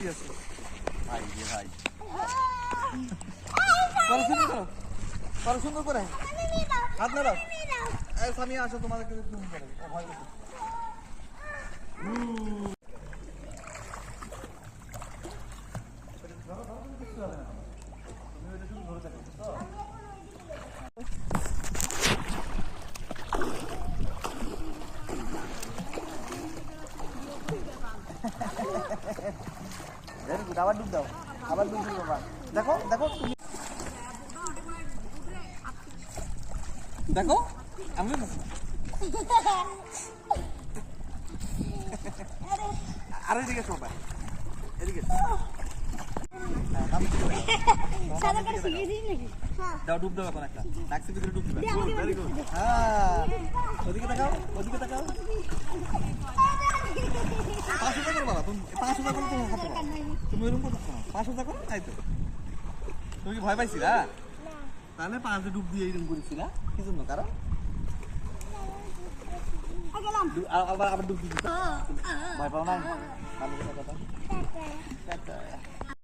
ভাই রে ভাই করো সুন্দর করো করো সুন্দর করে হাত না দাও স্বামী আসো তোমাদেরকে তুমি করে ভয় করছো আবার ডুব দাও আবার ডুব দিও বাবা দেখো দেখো তুমি দেখো আমি আরে এদিকে শোবা এদিকে সাদা করে শিখিয়ে দিই নাকি দাও ডুব দাও এখন একটা নাকসি ভিতরে ডুব দিবা গুড ভেরি গুড হ্যাঁ ওদিকে তাকাও পাঁচশো টাকা বাবা তুমি 500 টাকা তুমি হাতে তুমি এরকম করছো না 500 টাকা তাই তো তুমি কি ভয় পাইছিলা না তাহলে 5 ডুব দিয়ে এরকম করেছিলা কি জন্য কারণ আবার ডুব দিবি ভয় পাও না ভালো কথা